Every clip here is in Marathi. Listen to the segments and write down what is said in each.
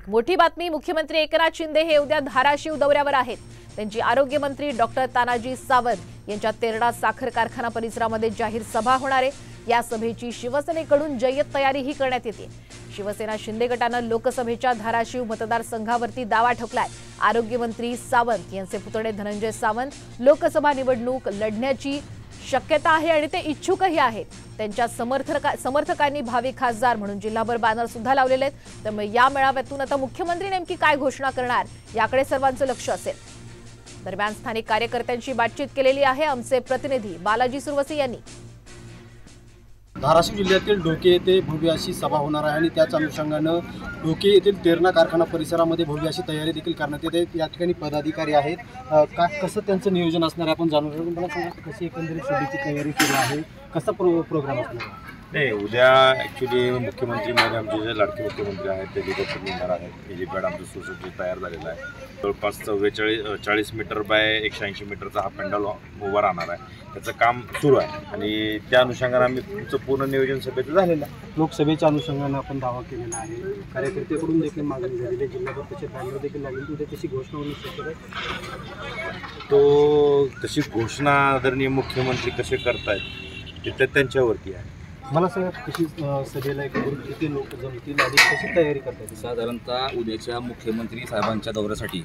एक मोठी बातमी, मुख्यमंत्री एकनाथ शिंदे हे उद्या धाराशिव दौऱ्यावर आहेत। त्यांची आरोग्यमंत्री डॉक्टर तानाजी सावंत यांच्या तेरणा साखर कारखाना परिसरामध्ये जाहीर सभा होणार आहे। या सभेची शिवसेनेकडून जय्यत तयारीही करण्यात येते। शिवसेना शिंदे गटानं लोकसभेच्या धाराशिव मतदारसंघावरती दावा ठोकलाय। आरोग्यमंत्री सावंत यांचे पुतणे धनंजय सावंत लोकसभा निवडणूक लढण्याची शक्यता आहे आणि ते इच्छुकही आहेत। त्यांच्या समर्थकांनी भावी खासदार म्हणून जिल्हाभर बॅनर सुद्धा लावलेले आहेत। त्यामुळे या मेळाव्यातून आता मुख्यमंत्री नेमकी काय घोषणा करणार याकडे सर्वांचं लक्ष असेल। दरम्यान स्थानिक कार्यकर्त्यांशी बातचीत केलेली आहे आमचे प्रतिनिधी बालाजी सुरवसी यांनी। धाराशिव जिल्ह्यातील ढोके येथे भव्य अशी सभा होणार आहे आणि त्याच अनुषंगानं ढोके येथील तेरणा कारखाना परिसरामध्ये भव्य अशी तयारी देखील करण्यात येते। या ठिकाणी पदाधिकारी आहेत, कसं त्यांचं नियोजन असणार आहे आपण जाणून घेऊ। मला सांगा कशी एकंदरीत सभेची तयारी सुरू आहे, कसा प्रोग्राम असणार आहे? नाही, उद्या ॲक्च्युली मुख्यमंत्री म्हणजे आमचे जे लाडके मुख्यमंत्री आहेत ते देखील येणार आहेत। हेलिपॅड आमचं सुसज्ज तयार झालेला आहे। जवळपास 40 मीटर बाय 180 मीटरचा हा पेंडॉल उभा राहणार आहे। त्याचं काम सुरू आहे आणि त्या अनुषंगाने आम्ही तुमचं पूर्ण नियोजन सभेचं झालेलं आहे। लोकसभेच्या अनुषंगानं आपण दावा केलेला आहे, कार्यकर्त्याकडून देखील मागणी झालेली आहे, जिल्ह्याभर त्याचे बॅनर देखील लागेल। उद्या त्याची घोषणा होणं शक्य आहे? तो तशी घोषणा आदरणीय मुख्यमंत्री कसे करतायत ते त्यांच्यावरती आहे। मला सांगा कशी सभेला किती लोक जमतील आणि कशी तयारी करतात? साधारणतः उद्याच्या मुख्यमंत्री साहेबांच्या दौऱ्यासाठी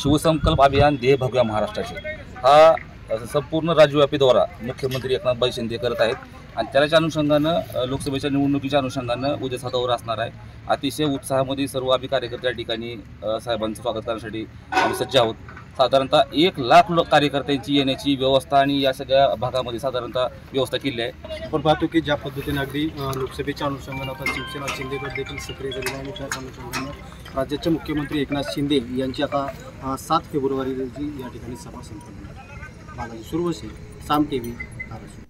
शिवसंकल्प अभियान देह भगव्या महाराष्ट्राचे हा संपूर्ण राज्यव्यापी दौरा मुख्यमंत्री एकनाथ शिंदे करत आहेत आणि त्याच्या अनुषंगानं लोकसभेच्या निवडणुकीच्या अनुषंगानं उद्याचा दौरा असणार आहे। अतिशय उत्साहामध्ये सर्व आम्ही कार्यकर्ते या ठिकाणी साहेबांचं स्वागत करण्यासाठी आम्ही सज्ज आहोत। साधारणतः 1 लाख कार्यकर्त्यांची येण्याची व्यवस्था आणि या सगळ्या भागामध्ये साधारणतः व्यवस्था केली आहे। आपण पाहतो की ज्या पद्धतीने अगदी लोकसभेच्या अनुषंगानं आता शिवसेना शिंदे गट देखील सक्रिय झालेला आहे आणि त्याच अनुषंगानं राज्याचे मुख्यमंत्री एकनाथ शिंदे यांची आता 7 फेब्रुवारी रोजी या ठिकाणी सभा संपन्न होणार आहे। बालाजी सुरवसी, साम TV, धाराशिव।